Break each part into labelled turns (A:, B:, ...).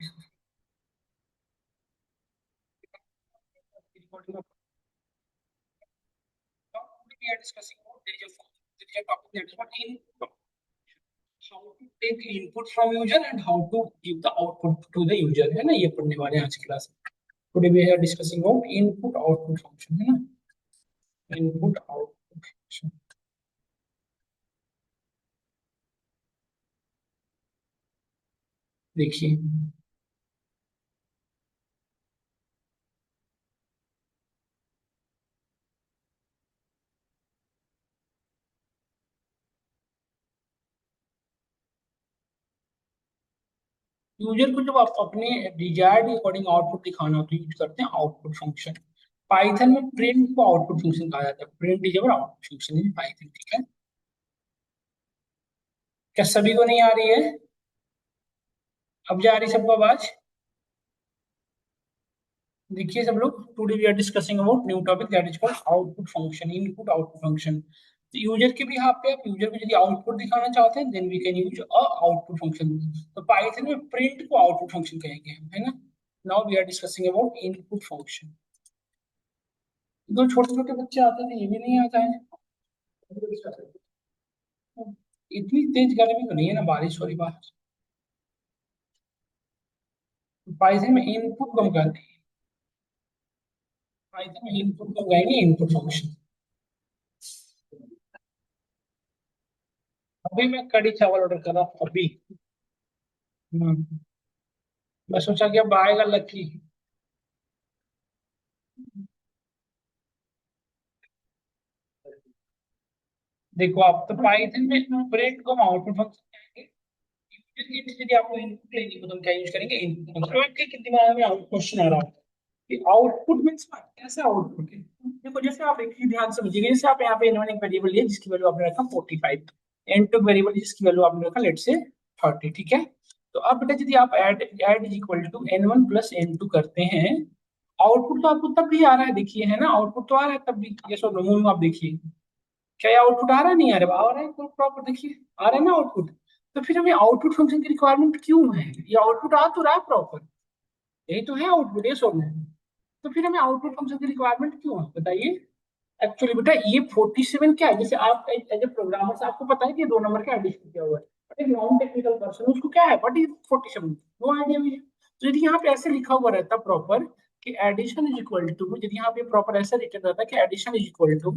A: We are discussing about there is a topic that is what input. How to take input from user and how to give the output to the user, है ना, ये पढ़ने वाले हैं आज की class में. Today we are discussing about input output function, है ना, input output function. देखिए यूजर को जब आप अपने डिजायर्ड अकॉर्डिंग आउटपुट दिखाना हो तो यूज करते हैं आउटपुट फंक्शन. पाइथन में प्रिंट को आउटपुट फंक्शन कहा जाता है. Print is our output function in Python. ठीक है, क्या सभी को नहीं आ रही है? अब जा रही है सबको आवाज? देखिए सब लोग, today we are discussing about new topic that is called output function, input output function. तो यूजर के भी यहाँ पे आप यूजर को यदि आउटपुट दिखाना चाहते हैं then we can use a output function. तो पाइथन में प्रिंट को आउटपुट फंक्शन कहेंगे हम, है ना. Now we are discussing about input function. दो छोटे छोटे बच्चे आते थे, ये भी नहीं आता है. इतनी तेज गर्मी तो नहीं है ना, बारिश हो रही बाहर. पाइथन में इनपुट कम करते हैं. पाइथन में इनपुट कम कहेंगे इनपुट फंक्शन. अभी मैं कड़ी चावल ऑर्डर कर रहा हूँ अभी. हम्म, मैं सोचा कि अब आएगा लकी. देखो आप तो पाइथन में प्रिंट को आउटपुट फंक्शन कहेंगे. यूजर के यदि आपको इनपुट लेनी हो तो हम क्या यूज करेंगे इनपुट फंक्शन. तो आपके दिमाग में आउट क्वेश्चन आ रहा है कि आउटपुट मींस कैसा आउटपुट है. देखो जैसे आप एक चीज ध्यान समझिएगा, जैसे आप यहाँ पे इन्होंने एक वेरिएबल लिया जिसकी वैल्यू आपने रखा 45, एन टू वेरिएबल जिसकी वैल्यू आपने रखा लेट से 30. ठीक है, तो अब बेटा यदि आप add is equal to n1 plus n2 करते हैं, आउटपुट तो आपको तब भी आ रहा है. देखिए है ना, आउटपुट तो आ रहा है तब भी. ये सो नमून आप देखिए, क्या ये आउटपुट आ रहा है? नहीं आ रहा? आ रहा है प्रॉपर. देखिए आ रहा है ना आउटपुट. तो फिर हमें आउटपुट फंक्शन की रिक्वायरमेंट क्यों है? ये आउटपुट आ तो रहा है प्रॉपर, यही तो है आउटपुट, ये सो. तो फिर हमें आउटपुट फंक्शन की रिक्वायरमेंट क्यों है बताइए. एक्चुअली बेटा ये 47 क्या है, जैसे आप एज ए प्रोग्रामर से आपको पता है कि दो नंबर का एडिशन किया हुआ है, बट एक नॉन टेक्निकल पर्सन उसको क्या है व्हाट इज 47, नो आइडिया मुझे. तो यदि यहाँ पे ऐसे लिखा हुआ रहता प्रॉपर कि एडिशन इज इक्वल टू, यदि यहाँ पे प्रॉपर ऐसा रिटर्न रहता कि एडिशन इज इक्वल टू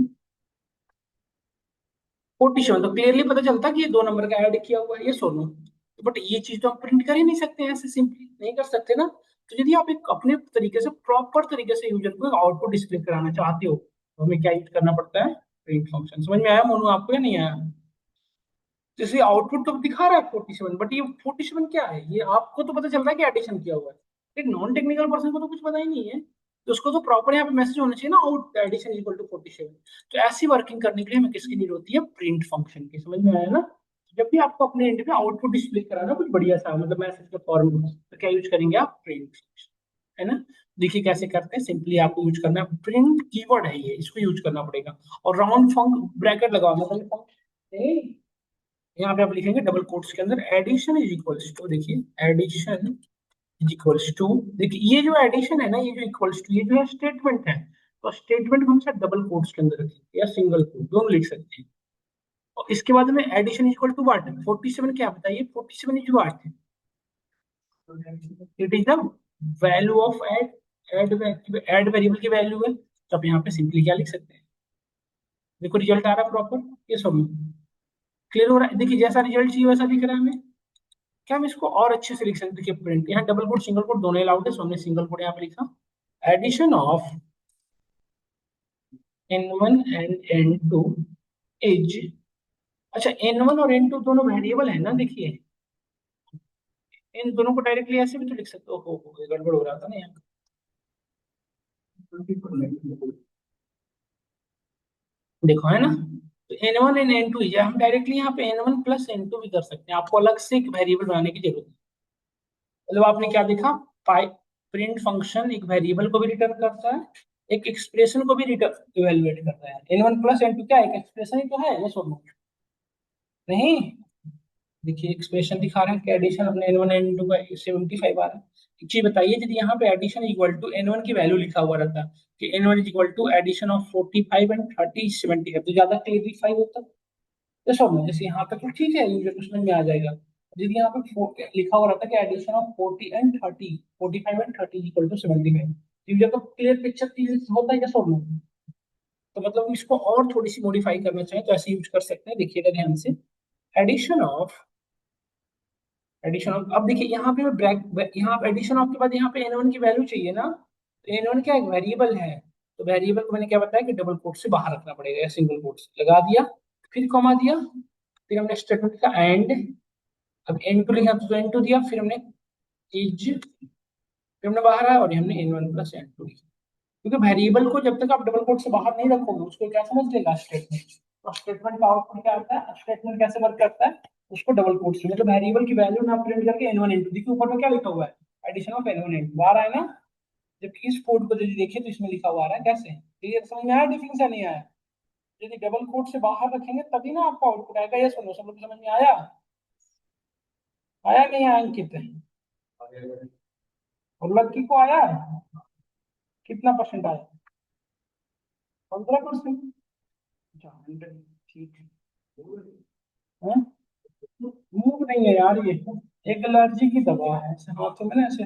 A: 47, तो क्लियरली पता चलता कि ये दो नंबर का ऐड किया हुआ है, ये सोनो. बट ये चीज तो हम प्रिंट कर ही नहीं सकते ऐसे, सिंपली नहीं कर सकते ना. तो यदि आप एक अपने तरीके से प्रॉपर तरीके से यूजर को आउटपुट डिस्प्ले कराना चाहते हो तो हमें क्या यूज करना पड़ता है, प्रिंट फंक्शन. समझ में आया मोनू आपको या नहीं आया? जैसे आउटपुट तो दिखा रहा है 47, बट ये 47 क्या है, ये आपको तो पता चल रहा है कि एडिशन किया हुआ है, एक नॉन टेक्निकल पर्सन को तो कुछ पता ही नहीं है. तो उसको तो प्रॉपर यहाँ पे मैसेज होना चाहिए ना, आउट एडिशन इक्वल टू 47. तो ऐसी वर्किंग करने के लिए हमें किसकी नीड होती है, प्रिंट फंक्शन की. समझ में आया ना. जब भी आपको अपने एंड पे आउटपुट डिस्प्ले कराना कुछ बढ़िया सा मतलब मैसेज का फॉर्म में, तो क्या यूज करेंगे आप, प्रिंट फंक्शन, है ना. देखिए कैसे करते हैं, सिंपली आपको यूज करना है प्रिंट कीवर्ड है ये, इसको यूज करना पड़ेगा. और राउंड फंक ब्रैकेट लगाओ मतलब यहाँ पे आप लिखेंगे डबल कोट्स के अंदर एडिशन इज इक्वल्स टू. देखिए एडिशन इज इक्वल्स टू, देखिए ये जो एडिशन है ना, ये जो इक्वल्स टू, ये जो है स्टेटमेंट है. तो स्टेटमेंट हम शायद डबल कोट्स के अंदर रखेंगे या सिंगल कोट, दोनों लिख सकते हैं. और इसके बाद में एडिशन इक्वल टू व्हाट, 47 क्या बताइए, 47 is what, it is the value of add variable की वैल्यू है. तो आप यहाँ पे सिंपली क्या लिख सकते हैं, देखो रिजल्ट आ रहा है प्रॉपर, ये सब क्लियर हो रहा है. देखिए जैसा रिजल्ट चाहिए वैसा दिख रहा है हमें. क्या हम इसको और अच्छे से लिख सकते हैं, देखिए प्रिंट, यहाँ डबल कोट सिंगल कोट दोनों अलाउड है, सो हमने सिंगल कोट यहाँ पे लिखा, addition of n1 and n2 is. अच्छा n1 और n2 दोनों वेरिएबल है ना, देखिए इन दोनों को डायरेक्टली ऐसे भी तो लिख सकते हो, ये गड़बड़ हो रहा था ना यहाँ. देखो है ना, तो n1 एंड n2 है, हम डायरेक्टली यहाँ पे n1 प्लस n2 भी कर सकते हैं, आपको अलग से एक वेरिएबल बनाने की जरूरत है. मतलब आपने क्या देखा, पाई प्रिंट फंक्शन एक वेरिएबल को भी रिटर्न करता है, एक एक्सप्रेशन को भी रिटर्न इवेलुएट करता है. n1 प्लस n2 क्या एक एक्सप्रेशन ही तो है, ये सब नहीं. देखिए एक्सप्रेशन दिखा रहा है कि एडिशन अपने एन वन एन टू का 75 आ रहा है। एक चीज बताइए, यदि यहाँ पे addition equal to N one की वैल्यू लिखा हुआ रहता कि N one is equal to addition of 45 and 30 75 तो ज्यादा क्लियरिफाई होता। तो सब जैसे यहाँ पे तो ठीक है, यूजर को समझ में आ जाएगा। यदि यहाँ पे लिखा हुआ रहता कि addition of 40 and 30 45 and 30 equal to 75, user को क्लियर पिक्चर क्लियर होता है या सब। तो मतलब इसको और थोड़ी सी मॉडिफाई करना चाहें तो ऐसे यूज कर सकते हैं, देखिएगा ध्यान से। एडिशन ऑफ अब देखिए यहाँ पे मैं ब्रैक यहाँ एडिशन ऑफ के बाद यहाँ पे एन वन की वैल्यू चाहिए ना, तो एन वन क्या एक वेरिएबल है। तो वेरिएबल को मैंने क्या बताया कि डबल कोट से बाहर रखना पड़ेगा या सिंगल कोट से लगा दिया, फिर कॉमा दिया, फिर हमने स्टेटमेंट का एंड। अब एन टू लिखा तो एन टू दिया, फिर हमने इज, फिर हमने बाहर आया और हमने N one plus N two लिखा। क्योंकि वेरिएबल को जब तक आप डबल कोट से बाहर नहीं रखोगे उसको क्या समझ लेगा स्टेटमेंट। तो स्टेटमेंट का आउटपुट क्या आता है, स्टेटमेंट कैसे वर्क करता है, उसको डबल कोट से मतलब वेरिएबल की वैल्यू ना प्रिंट करके एन वन एन टू, देखिए ऊपर में क्या लिखा हुआ है, addition of N one N two बाहर आया ना। जबकि इस कोड को यदि देखिए तो इसमें लिखा हुआ आ रहा है कैसे, क्लियर समझ में आया डिफरेंस या नहीं आया। यदि डबल कोट से बाहर रखेंगे तभी ना आपका आउटपुट आएगा, ये सुनो सब लोग समझ में आया, आया नहीं आया अंकित, और लड़की को आया, कितना परसेंट आया, 15%। अच्छा 100, ठीक है। मूव नहीं है यार ये, एक एलर्जी की दवा है ऐसे हाथों में ना ऐसे,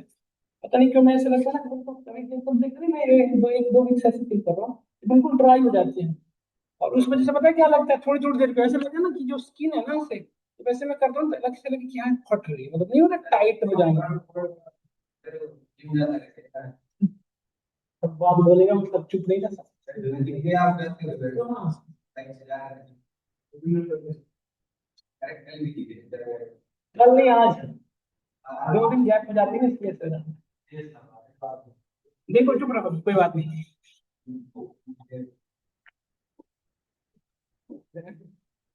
A: पता नहीं क्यों मैं ऐसे लगता है ना बिल्कुल देख रही मैं एक दो वीक से ऐसे फील कर रहा हूँ, बिल्कुल ड्राई हो जाती है। और उस वजह से पता है क्या लगता है, थोड़ी थोड़ी देर पे ऐसे लगता है ना कि जो स्किन है ना उसे, तो वैसे मैं करता हूँ तो अलग से लगे कि यहाँ फट रही है, मतलब नहीं होता टाइट हो जाना। अब बात बोलेगा मतलब चुप नहीं कर कल नहीं आज, 2 दिन गैप हो जाती है ना इसलिए ऐसा हो जाता है। देखो चुप रखो कोई बात नहीं।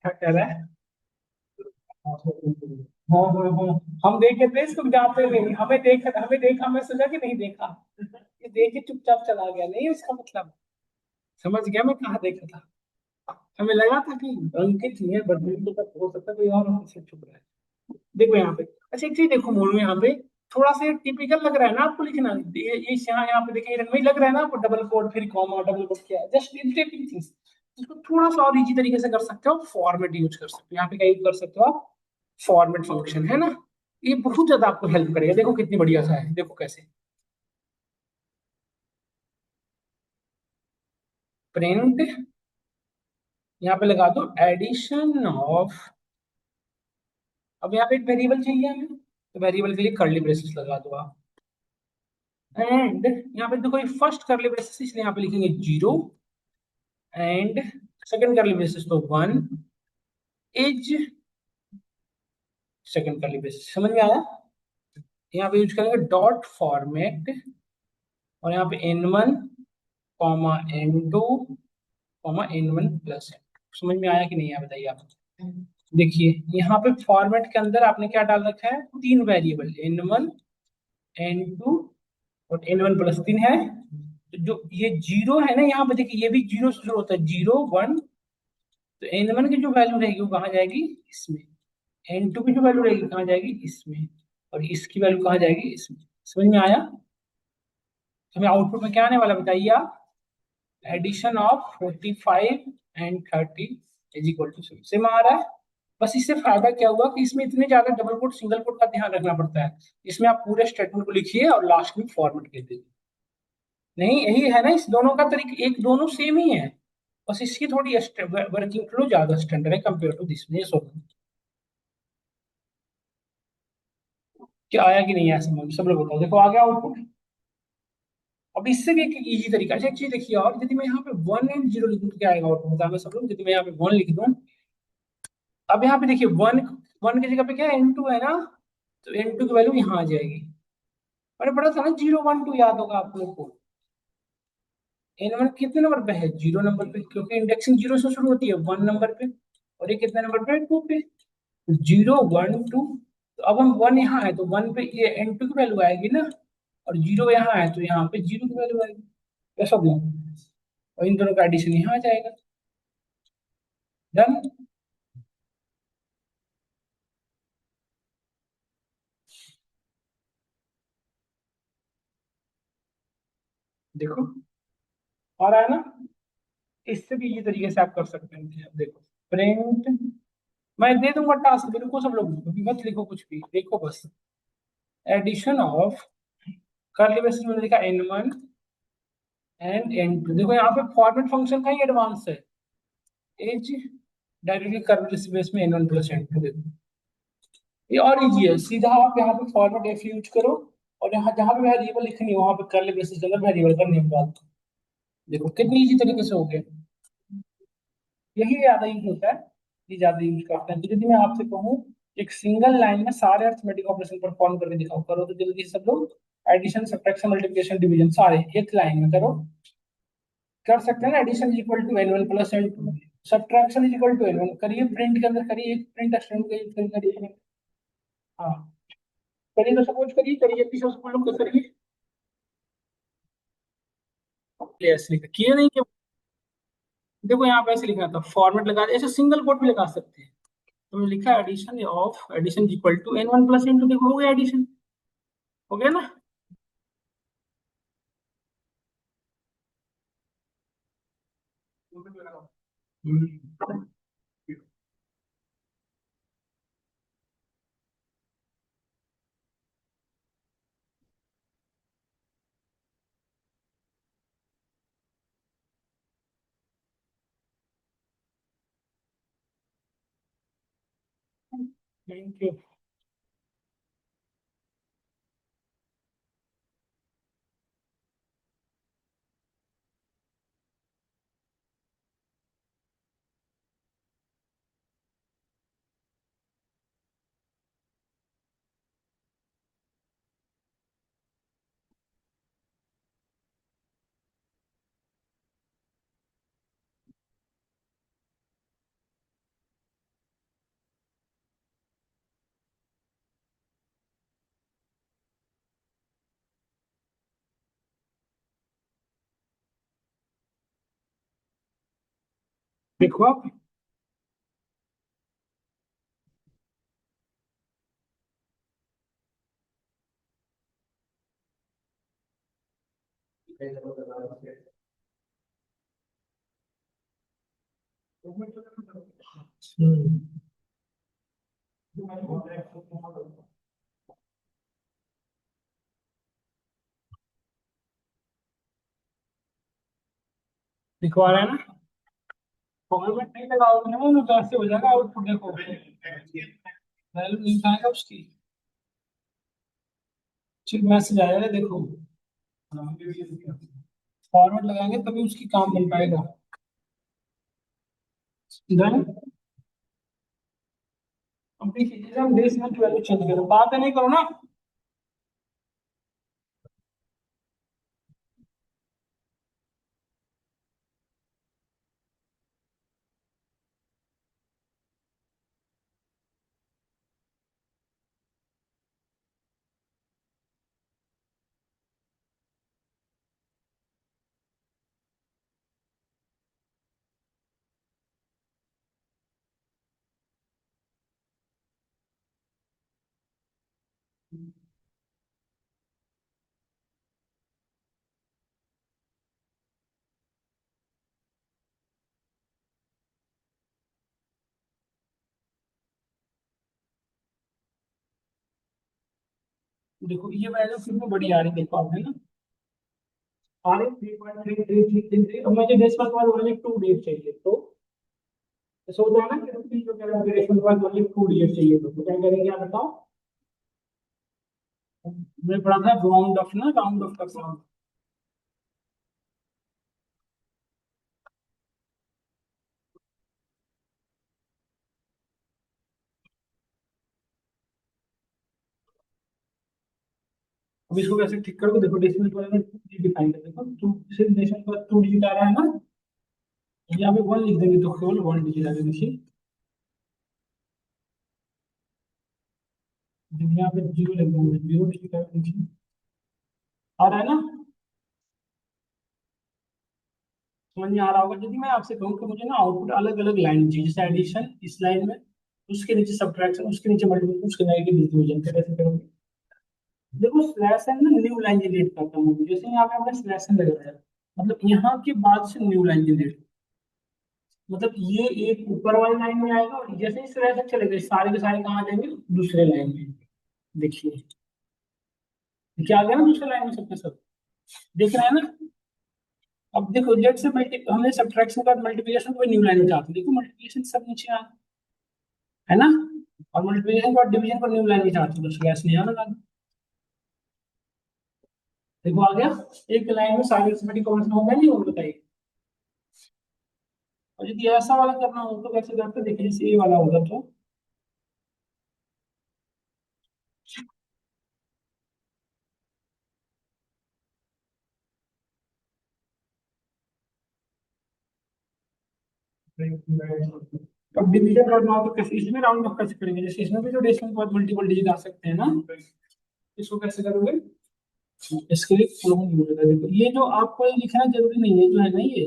A: क्या कह रहा है, हाँ हाँ हाँ, हम देखे थे इसको जाते नहीं, हमें देखा, मैं सोचा कि नहीं देखा, ये देख के चुपचाप चला गया, नहीं उसका मतलब समझ गया मैं कहाँ देखा था। हमें लगा था कि अंकित ही है, बट तो हो सकता है कोई और हमसे छुप रहा है। देखो यहाँ पे, अच्छा एक चीज देखो मोनू, यहाँ पे थोड़ा सा टिपिकल लग रहा है ना आपको लिखना, ये यहाँ पे देखिए रन में ही लग रहा है ना आपको, डबल कोड फिर कॉमा डबल कोड क्या है, जस्ट इरिटेटिंग थिंग्स। इसको थोड़ा सा और इजी तरीके से कर सकते हो, फॉर्मेट यूज कर सकते हो, यहाँ पे क्या यूज कर सकते हो आप, फॉर्मेट फंक्शन है ना। ये बहुत ज्यादा आपको हेल्प करेगा, देखो कितनी बढ़िया सा है, देखो कैसे प्रिंट, यहाँ पे लगा दो एडिशन ऑफ, अब यहाँ पे एक वेरिएबल चाहिए हमें, तो वेरिएबल के लिए कर्ली ब्रेसेस लगा दो आप, एंड यहाँ पे देखो फर्स्ट कर्ली ब्रेसेस इसलिए यहाँ पे लिखेंगे 0, एंड सेकंड कर्ली ब्रेसेस तो 1 इज, सेकंड कर्ली ब्रेसेस समझ में आया। यहाँ पे यूज करेंगे डॉट फॉर्मेट, और यहाँ पे n1 comma n2 comma n1 plus n, समझ में आया कि नहीं आया बताइए आप। देखिए यहाँ पे फॉर्मेट के अंदर आपने क्या डाल रखा है, 3 वेरिएबल n1 n2 और n1 + 3 है। तो जो ये 0 है ना यहाँ पे देखिए, ये भी 0 से शुरू होता है, 0 1, तो n1 की जो वैल्यू रहेगी वो कहाँ जाएगी, इसमें, n2 की जो वैल्यू रहेगी कहाँ जाएगी, इसमें, और इसकी वैल्यू कहाँ जाएगी, इसमें। समझ में आया। तो हमें आउटपुट में क्या आने वाला बताइए आप, addition of 45 and 30 is equal to same आ रहा है। बस इससे फायदा क्या हुआ कि इसमें इतने ज्यादा डबल कोट सिंगल कोट का ध्यान रखना पड़ता है, इसमें आप पूरे स्टेटमेंट को लिखिए और लास्ट में फॉर्मेट कर दीजिए। नहीं यही है ना, इस दोनों का तरीका एक, दोनों सेम ही है, बस इसकी थोड़ी वर्किंग फ्लो ज्यादा स्टैंडर्ड है कंपेयर टू दिस में। क्या आया कि नहीं आया समझ सब लोग बताओ, देखो आ गया आउटपुट। अब इससे भी एक इजी तरीका है, एक चीज देखिए, और यदि मैं यहाँ पे 1 एंड 0 लिखूं तो क्या आएगा आउटपुट बता मैं सब लोग, यदि मैं यहाँ पे 1 लिख दूं, अब यहाँ पे देखिए 1 1 की जगह पे क्या है, n2 है ना, तो n2 की वैल्यू यहाँ आ जाएगी। मैंने पढ़ा था ना 0 1 2, याद होगा आप लोग को। n1 कितने नंबर पे है, 0 नंबर पे, क्योंकि इंडेक्सिंग 0 से शुरू होती है 1 नंबर पे, और ये कितने नंबर पे है, 2 पे, 0 1 2। तो अब हम 1 यहाँ है तो 1 पे ये n2 की वैल्यू आएगी ना, और 0 यहाँ है तो यहाँ पे 0 की वैल्यू आएगी, ऐसा क्यों, और इन दोनों का एडिशन यहाँ आ जाएगा, डन। देखो आ रहा है ना। इससे भी ये तरीके से आप कर सकते हैं। अब देखो प्रिंट, मैं दे दूंगा टास्क, बिल्कुल सब लोग मत लिखो कुछ भी, देखो बस। एडिशन ऑफ, करली ब्रेसेस में लिखा n1 एंड n2। देखो यहाँ पे फॉर्मेट फंक्शन का ही एडवांस है। एज डायरेक्टली करली स्पेस में n1 प्लस n2। देखो ये और इजी है, सीधा आप यहाँ पे फॉर्मेट एफ यूज करो, और यहाँ जहाँ पे वेरिएबल लिखनी है वहां पे करली ब्रेसेस के अंदर वेरिएबल का नेम डाल दो। देखो कितनी इजी तरीके से हो गया। यही ज्यादा यूज होता है, ये ज्यादा यूज करते हैं। तो यदि मैं आपसे कहूँ एक सिंगल लाइन में सारे अर्थमेटिक ऑपरेशन परफॉर्म करके दिखाओ, करो तो जल्दी से सब लोग। एडिशन, सब्ट्रैक्शन, मल्टीप्लिकेशन, डिवीजन सारे एक लाइन में करो। कर सकते हैं ना। Addition is equal to n1 plus n2, subtraction is equal to n1, करिए प्रिंट के अंदर करिए, एक प्रिंट स्टेटमेंट का यूज करिए। हाँ करिए, तो सपोज करिए, करिए जल्दी से उसको लोग करिए। ऐसे लिखा किए नहीं कि, देखो यहाँ पे ऐसे लिखना था, फॉर्मेट लगा ऐसे सिंगल कोट भी लगा सकते हैं। तुमने लिखा addition of, addition equal to n1 plus n2, देखो हो गया एडिशन, हो गया ना। Thank you. देखो आप, हम्म, दिखवा रहा है ना। फॉर्मेट नहीं लगाओगे ना वो कैसे हो जाएगा आउटपुट, देखो वैल्यू नहीं आएगा उसकी, सिर्फ मैसेज आएगा देखो। फॉर्मेट लगाएंगे तभी उसकी काम बन पाएगा। डन। अब देखिए जैसे हम देश में वैल्यू चेंज करो, बात नहीं करो ना। देखो ये वैल्यू कितनी बड़ी आ रही है, देखो आप है ना। आ रही 3.3333, अब मुझे डेसिमल पॉइंट वाले 2 डिजिट चाहिए, तो ऐसा होता है ना कि जो कह रहा है डेसिमल पॉइंट वाले 2 डिजिट चाहिए, तो क्या करेंगे आप बताओ। मैं पढ़ा था राउंड ऑफ ना, राउंड ऑफ का साउंड। अब इसको कैसे ठीक करोगे, देखो डेसिमल पॉइंट में डिफाइन कर, देखो टू, सिर्फ डेसिमल पॉइंट 2 डिजिट आ रहा है ना, यहाँ पे 1 लिख देंगे तो केवल 1 डिजिट आ जाएगी। यहाँ पे 0 लिख देंगे, 0 डिजिट आ जाएगी। आ रहा है ना, समझ में आ रहा होगा। यदि मैं आपसे कहूँ कि मुझे ना आउटपुट अलग अलग लाइन चाहिए, जैसे एडिशन इस लाइन में, उसके नीचे सब्ट्रैक्शन, उसके नीचे मल्टीप्लिकेशन, उसके नीचे डिवीजन, कैसे करोगे। देखो स्लैश एन ना न्यू लाइन जनरेट करता हूँ, जैसे यहाँ पे हमने स्लैश एन लगाया, मतलब यहाँ के बाद से न्यू लाइन जनरेट, मतलब ये एक ऊपर वाली लाइन में आएगा, और जैसे ही स्लैश एन चले गए सारे के सारे कहाँ जाएंगे, दूसरे लाइन में। देखिए क्या आ गया ना दूसरे लाइन में सबके सब, देख रहे हैं ना। अब देखो जेड से मल्टी हमने सब्ट्रैक्शन के बाद मल्टीप्लिकेशन को न्यू लाइन में चाहते हैं, देखो मल्टीप्लिकेशन सब नीचे आ, है ना। और मल्टीप्लिकेशन के बाद डिवीजन को न्यू लाइन में चाहते हैं, तो स्लैश नहीं आना लगा। देखो आ गया, एक लाइन में सारे अरिथमेटिक कॉमन होगा नहीं होगा, बताइए। और यदि ऐसा वाला करना हो तो कैसे करते, देखिए जैसे ये वाला होगा तो अब डिवीजन करना हो तो कैसे, इसमें राउंड ऑफ कैसे करेंगे, जैसे इसमें भी तो डेसिमल के बाद मल्टीपल डिजिट आ सकते हैं ना, इसको कैसे करोगे। इसके लिए क्लोन यूज होता है, देखो ये जो आपको ये लिखना जरूरी नहीं है, जो है ना ये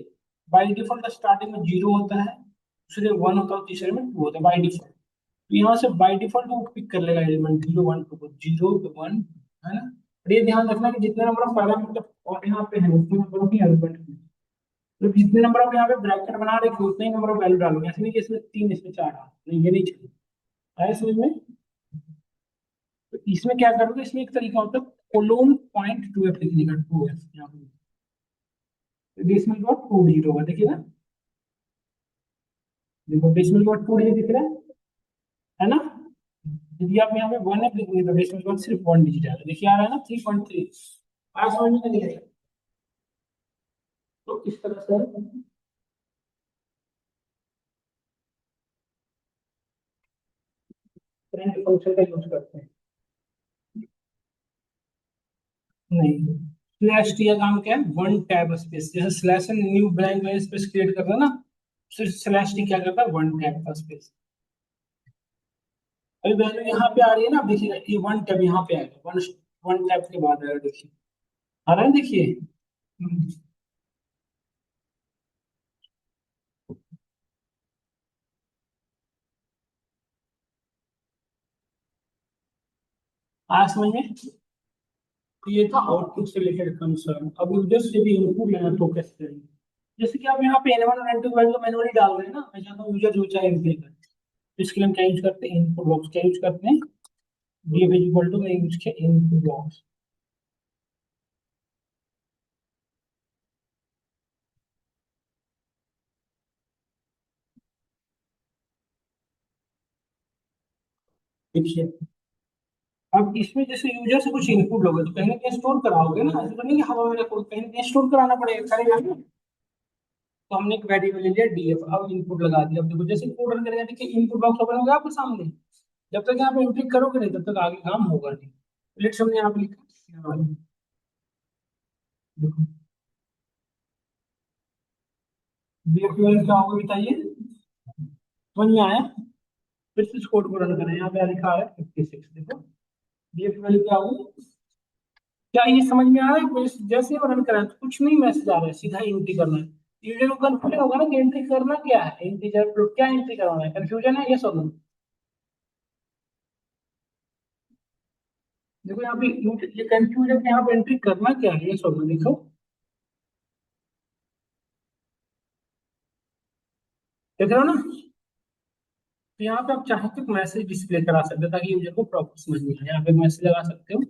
A: बाय डिफॉल्ट स्टार्टिंग में जीरो होता है, दूसरे वन होता है, तीसरे में टू होता है बाय डिफॉल्ट। तो यहाँ से बाय डिफॉल्ट वो पिक कर लेगा एलिमेंट जीरो वन टू को, जीरो वन, है ना। और ये ध्यान रखना कि जितने नंबर ऑफ पैरामीटर और यहाँ पे है उतने नंबर ऑफ एलिमेंट, मतलब जितने नंबर ऑफ यहाँ पे ब्रैकेट बना रखे हो उतने नंबर ऑफ वैल्यू डालोगे, ऐसे नहीं कि इसमें तीन इसमें चार डाल, नहीं ये नहीं चाहिए। आया समझ में। तो इसमें क्या करोगे, इसमें एक तरीका होता है कोलोन पॉइंट टू एफ लिखने का, टू एफ यहाँ पे डेसिमल का टू डिजिट होगा, देखिए ना। देखो डेसिमल का टू डिजिट दिख रहा है ना। यदि आप यहाँ पे वन एफ लिखेंगे तो डेसिमल का सिर्फ वन डिजिट आएगा, देखिए आ रहा है ना 3.3। आया समझ में नहीं आएगा। तो इस तरह से प्रिंट फंक्शन का यूज करते हैं। नहीं, स्लैश टी का काम क्या है, वन टैब स्पेस, जैसे स्लैश एंड न्यू ब्लैंक में स्पेस क्रिएट करना ना, सिर्फ स्लैश टी क्या करता है, वन टैब का स्पेस। अभी वैल्यू यहाँ पे आ रही है ना, आप देखिएगा ये वन टैब यहाँ पे आएगा, वन वन टैब के बाद आएगा, देखिए आ रहा है, देखिए। हम्म, आया समझ में। तो ये था आउटपुट से रिलेटेड कंसर्न। अब यूजर से भी इनपुट लेना तो कैसे करेंगे, जैसे कि आप यहाँ पे एन वन और एन टू वैल्यू मैनुअली डाल रहे हैं ना, मैं चाहता हूँ यूजर जो चाहे एंट्री करे। तो इसके लिए हम क्या यूज करते हैं, इनपुट बॉक्स क्या यूज करते हैं, डी इक्वल टू मैं यूज किया इनपुट बॉक्स। देखिए अब इसमें जैसे यूजर से कुछ इनपुट लोगे तो कहीं ना कहीं स्टोर कराओगे ना, ऐसे तो नहीं कि हवा में रखोगे, कहीं ना कहीं स्टोर कराना पड़ेगा, करेगा ना। तो हमने एक वेरिएबल ले लिया डीएफ, अब इनपुट लगा दिया, अब देखो जैसे कोड रन करेगा देखिए इनपुट बॉक्स ओपन होगा आपके सामने। जब तक यहाँ पे एंट्री करोगे नहीं तब तक आगे काम होगा नहीं। लेट्स हमने यहाँ पे लिखा, देखो डीएफ क्या होगा बताइए, समझ में आया। फिर से इस कोड को रन करें, यहाँ पे लिखा है 56, देखो डीएफ क्या होगा। क्या ये समझ में आ रहा है, जैसे ही रन करा है, तो कुछ नहीं मैसेज आ रहा है, सीधा एंट्री करना है। यूजर को कंफ्यूजन होगा ना कि एंट्री करना क्या है, इंटीजर क्या एंट्री करना है, कंफ्यूजन है, ये सब। देखो यहाँ पे ये कंफ्यूजन है, यहाँ पे एंट्री करना क्या है, ये सब देखो। देख रहे हो ना। तो यहाँ पे आप चाहे तो मैसेज डिस्प्ले करा सकते हो ताकि यूजर को प्रॉपर समझ में आए, यहाँ पे मैसेज लगा सकते हो,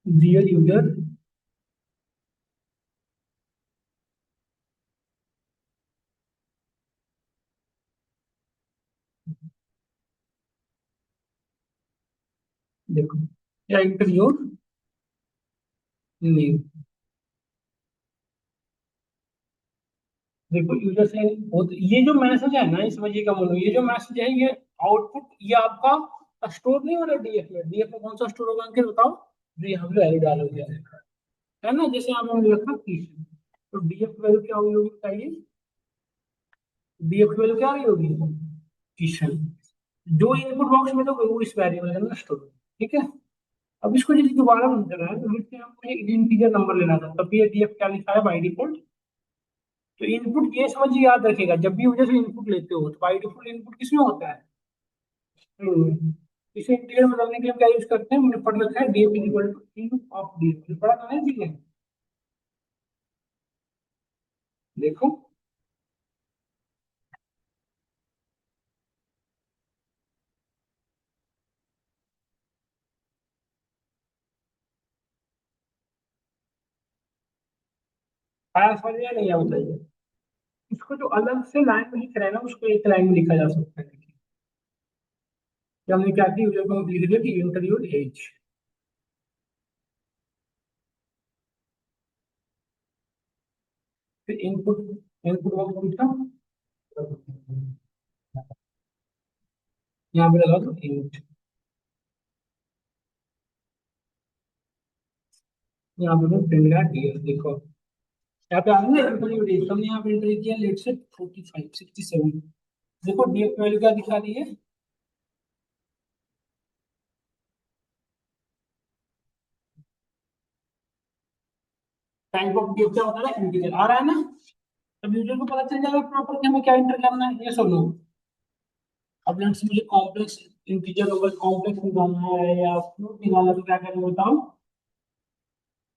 A: डियर यूजर। देखो या इंटर योर नेम। देखो यूजर से ये जो मैसेज है ना, इस वजह का मतलब ये जो मैसेज है ये आउटपुट, ये आपका स्टोर नहीं हो रहा डीएफ में। डीएफ में कौन सा स्टोर होगा अंकित बताओ, जो यहाँ पे वैल्यू डालोगे, है ना, जैसे यहाँ पे हमने रखा तीस, तो डीएफ वैल्यू क्या होगी बताइए, डीएफ वैल्यू क्या रही होगी, किशन। जो इनपुट बॉक्स में दोगे वो इस वेरिएबल के अंदर स्टोर होगा, ठीक है। अब इसको यदि दोबारा रन करना है तो फिर से हमको एक इंटीजर नंबर लेना था, तब भी ये डीएफ क्या लिखा है बाई डिफॉल्ट। तो इनपुट ये समझिए याद रखेगा, जब भी यूजर से इनपुट लेते हो तो बाई डिफॉल्ट इनपुट किसमें होता है, string में। इसे इंटीग्रल बदलने के लिए हम क्या यूज करते हैं, हमने पढ़ रखा है df equal to in of df, पढ़ा था ना ठीक है। देखो आया समझ में या नहीं आया बताइए। इसको जो अलग से लाइन में लिख रहे हैं ना, उसको एक लाइन में लिखा जा सकता है। देखिए कि हमने क्या किया, यूजर को लिख दिया कि इंटर योर एज, फिर इनपुट, इनपुट बॉक्स पूछा, यहाँ पे लगा दो इंट, यहाँ पे प्रिंट का डीएफ। देखो यहाँ पे आ रहा है ना इंटर योर एज, हमने यहाँ पे इंटर किया लेट से 45 67। देखो डीएफ वैल्यू क्या दिखा रही है, टाइप ऑफ डीएफ क्या होता है, इंटीजर आ रहा है ना। अब यूजर को पता चल जाएगा प्रॉपर कि हमें क्या इंटर करना है, ये सब लोग। अब लेट्स मुझे कॉम्प्लेक्स इंटीजर ओवर कॉम्प्लेक्स निकालना है या फ्लोट निकालना है, तो क्या करेंगे बताओ।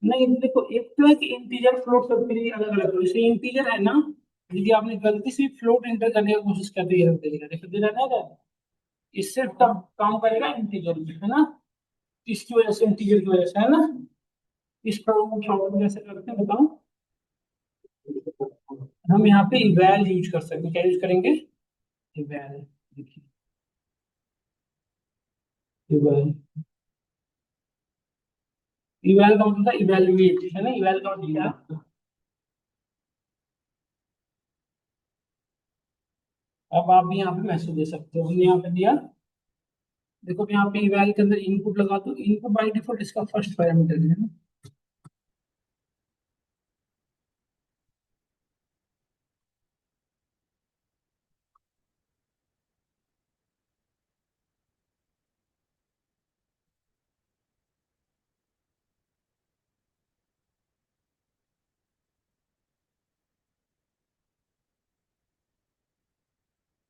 A: नहीं देखो, एक तो है कि इंटीजर फ्लोट सबके लिए अलग अलग हो, जैसे इंटीजर है ना, यदि आपने गलती से फ्लोट एंटर करने की कोशिश कर दी है, रख देगा, देखो दे रहा है ना, इससे तब काम करेगा इंटीजर में, है ना। इसकी वजह से, इंटीजर की वजह से, है ना। इस प्रॉब्लम को प्रॉब्लम कैसे करते हैं बताओ। हम यहाँ पे इवैल यूज कर सकते हैं, क्या यूज करेंगे, इवैल। देखिए इवैल, इवैल का मतलब इवैल्यूएट, है ना, इवैल का मतलब। अब आप भी यहाँ पे मैसेज दे सकते हो, हमने यहाँ पे दिया। देखो अब यहाँ पे इवैल के अंदर इनपुट लगा, तो इनपुट बाय डिफॉल्ट इसका फर्स्ट पैरामीटर है ना।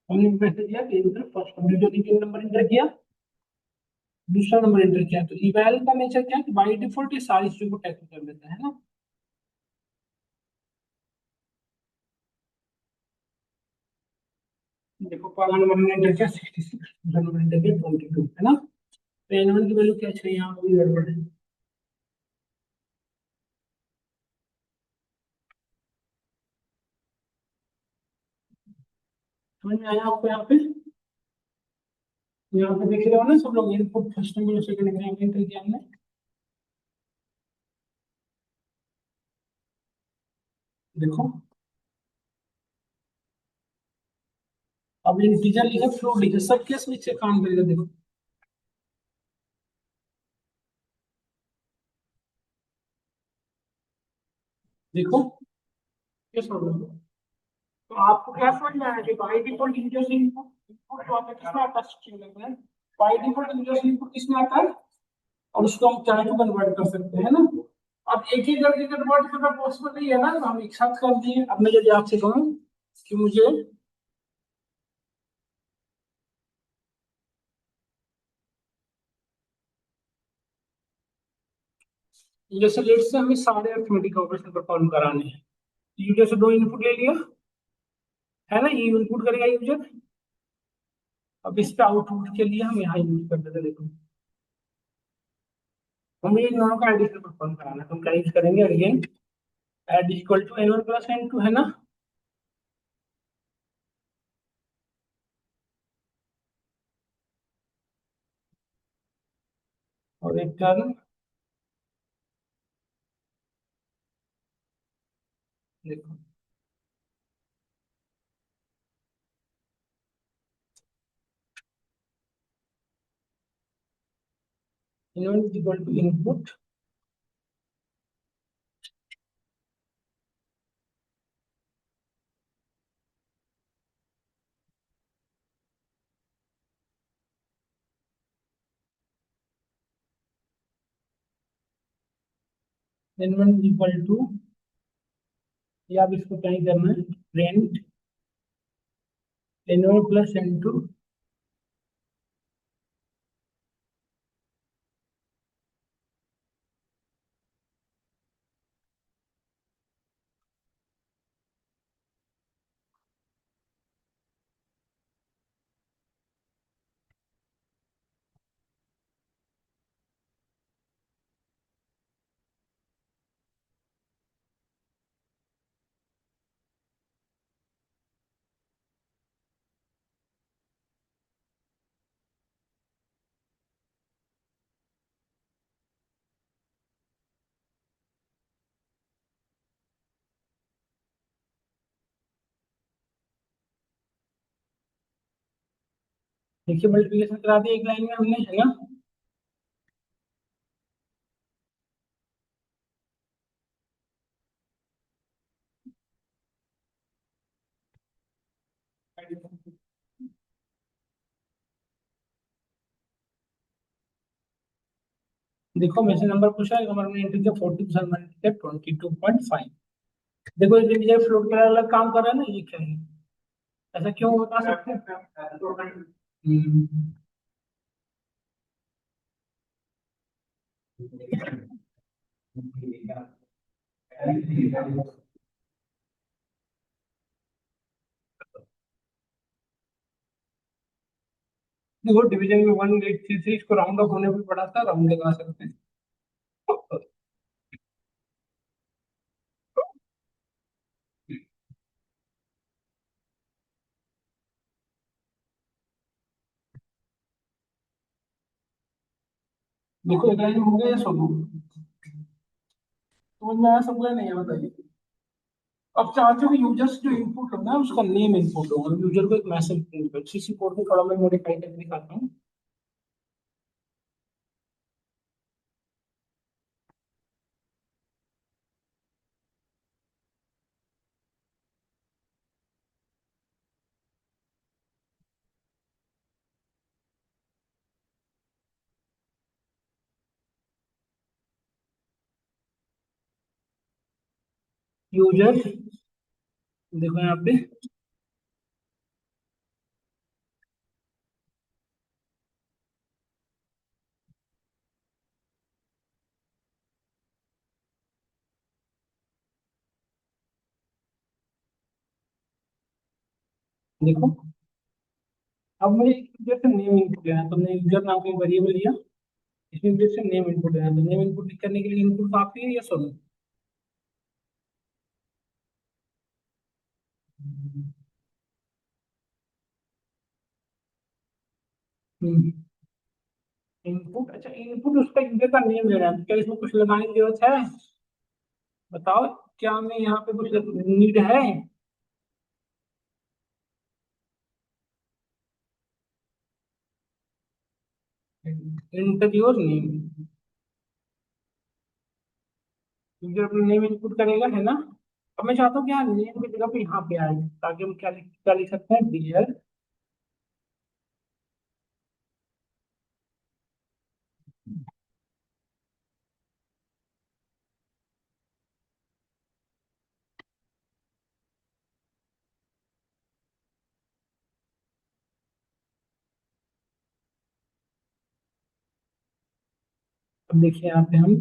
A: हमने मैसेज दिया कि इंटर फर्स्ट, हमने जो तीन नंबर इंटर किया, दूसरा नंबर इंटर किया, तो इवैल का नेचर क्या है कि बाय डिफॉल्ट ये सारी चीजों को टैकल कर देता है ना। देखो पहला नंबर ने इंटर किया 66, दूसरा नंबर इंटर किया 22, है ना। तो एन1 की वैल्यू क्या चाहिए, यहाँ पे गड़बड़ है। समझ में आया आपको यहाँ पे। यहाँ पे देख रहे हो ना सब लोग, input first number second number inter किया हमने। देखो अब इंटीजर लिखा, फ्लोट लिखा, सब केस में से काम करेगा। देखो देखो ये प्रॉब्लम। तो आपको क्या समझ में आया कि by default user input, input जो आता है किसमें आता है, स्ट्रिंग में। बाय डिफॉल्ट यूजर इनपुट किसमें आता है, और उसको हम चाहे तो कन्वर्ट कर सकते हैं ना। अब एक ही करके कन्वर्ट करना पॉसिबल नहीं है ना, तो हम एक साथ कर दिए। अब मैं यदि आपसे कहूँ कि मुझे, जैसे लेट से हमें सारे अरिथमेटिक ऑपरेशन परफॉर्म कराने हैं, यूजर से दो इनपुट ले लिया, है ना, ये इनपुट करेगा यूजर। अब इस पे आउटपुट के लिए हम यहाँ यूज कर देते हैं। देखो हमें इन दोनों का एडिशन परफॉर्म कराना है, तो हम क्या यूज करेंगे, again add equal to n1 plus n2, है ना। और एक टर्म, देखो n1 is equal to input, n1 is equal to, या अब इसको क्या ही करना है, प्रिंट n1 प्लस n2 देखिए मल्टीप्लिकेशन करा दिया एक लाइन में हमने, है ना। देखो मेरे से नंबर पूछा है, नंबर में एंट्री किया 40% मल्टीप्लाई 22.5। देखो ये मुझे फ्लोट का अलग काम कर रहा है ना, ये क्या है, ऐसा क्यों बता सकते हैं। हम्म, देखो डिवीजन में 1833, इसको राउंड ऑफ होने पे पड़ा था, राउंड लगा सकते हैं। देखो एक लाइन हो गया या सोलह, समझ में आया सबका, नहीं है बताइए। अब चाहते हो कि यूजर्स जो इनपुट होगा उसका नेम इनपुट होगा, यूजर को एक मैसेज प्रिंट कर, सीसी कोड को थोड़ा मैं मॉडिफाई करके दिखाता हूँ। यूजर, देखो यहाँ पे, देखो अब मुझे यूजर से नेम इनपुट लेना है, तो हमने यूजर नाम का वेरिएबल लिया, इसमें यूजर से नेम इनपुट लेना है, तो नेम इनपुट करने के लिए इनपुट काफी है या सुनो। इनपुट, अच्छा इनपुट उसका यूजर का नेम ले रहा है, तो क्या इसमें कुछ लगाने की जरूरत है, बताओ। क्या हमें यहाँ पे कुछ नीड है। इंटर योर नेम, यूजर अपना नेम इनपुट करेगा, है ना। अब मैं चाहता हूँ कि यहाँ नेम की जगह पे यहाँ पे आए, ताकि हम क्या लिख सकते हैं, डियर। अब देखिए यहाँ पे हम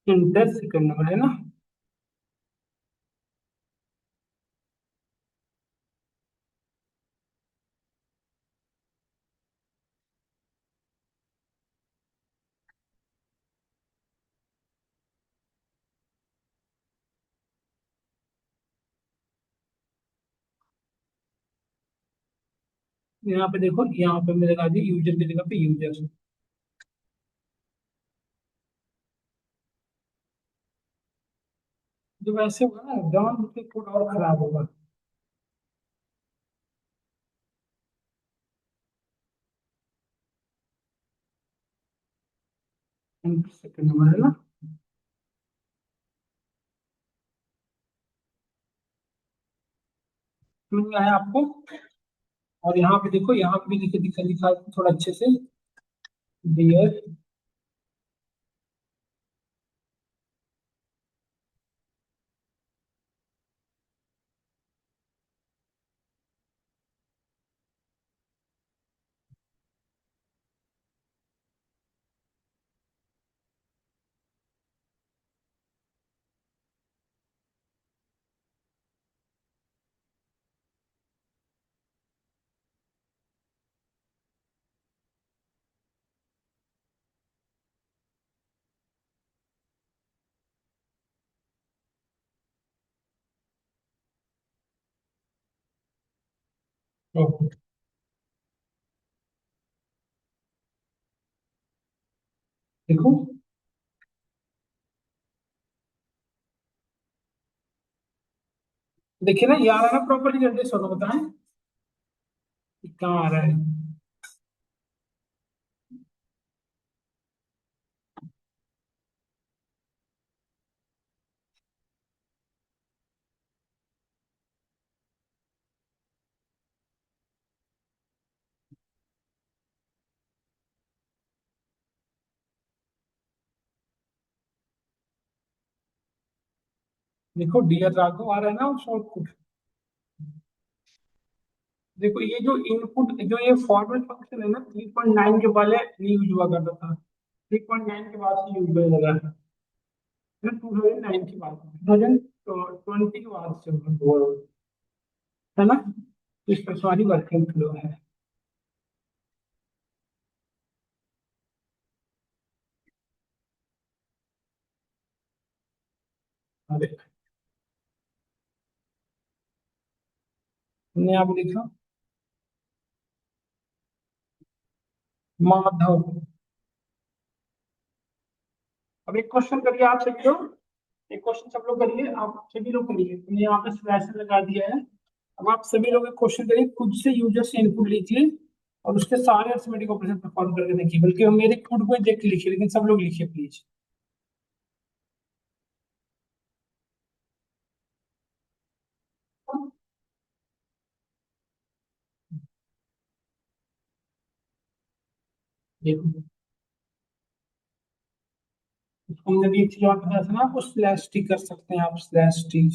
A: इंटर सेकंड नंबर, है ना। यहाँ पे देखो, यहाँ पे मैं लगा दी यूजर की जगह पे यूजर। जो वैसे होगा ना, जॉन के कोड और खराब होगा। इंटर सेकंड नंबर, है ना। समझ में आया आपको। और यहाँ पे देखो, यहाँ पे भी लिखे दिखा लिखा है थोड़ा अच्छे से, डियर। ओहो, देखो, देखिए ना, ये आ रहा है ना प्रॉपर्ली करके, सोनो बताएं ये कहाँ आ रहा है। देखो डियर राघव आ रहा है ना शॉर्टकट। देखो ये जो इनपुट, जो ये फॉरवर्ड फंक्शन है ना, 3.9 के पहले नहीं यूज हुआ करता था, 3.9 के बाद से यूज होने लगा है। 2009 के बाद, 2020 के बाद से हुआ है ना। तो इस पर सॉरी वर्किंग फ्लो है। अरे, हमने यहाँ पे लिखा माधव। अब एक क्वेश्चन करिए आप सभी लोग, एक क्वेश्चन सब लोग करिए, आप सभी लोग करिए, तुमने यहाँ पे स्लैश लगा दिया है। अब आप सभी लोग एक क्वेश्चन करिए, खुद से यूजर से इनपुट लीजिए और उसके सारे अरिथमेटिक ऑपरेशन परफॉर्म करके देखिए, बल्कि हम मेरे खुद को देख के लिखिए, लेकिन सब लोग लिखिए प्लीज। देखो, उसको हमने भी एक चीज और बताया था ना, आपको स्लैश टी कर सकते हैं आप, स्लैश टी।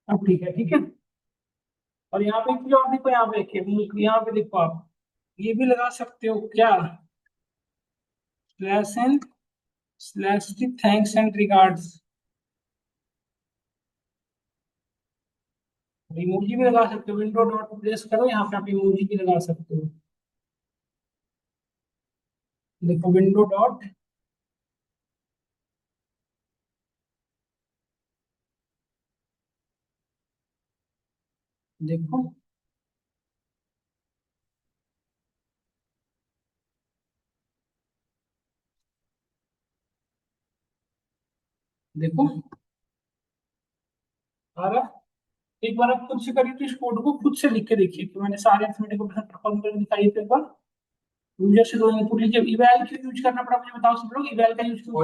A: अब ठीक है, ठीक है। और यहाँ पे एक चीज और देखो, यहाँ पे देखिए, यहाँ पे देखो आप, ये भी लगा सकते हो क्या, slash N slash T thanks and regards. Emoji भी लगा सकते हो, विंडो डॉट प्रेस करो, यहाँ पे आप इमोजी भी लगा सकते हो। देखो विंडो डॉट, देखो, देखो आ रहा है। एक बार आप खुद से करिए, तो इस कोड को खुद से लिख के देखिए कि मैंने सारे अरिथमेटिक ऑपरेशन परफॉर्म करके दिखाई थे। एक बार यूजर से दो इनपुट लीजिए, इवैल क्यों यूज करना पड़ा मुझे बताओ सब लोग, इवैल का यूज क्यों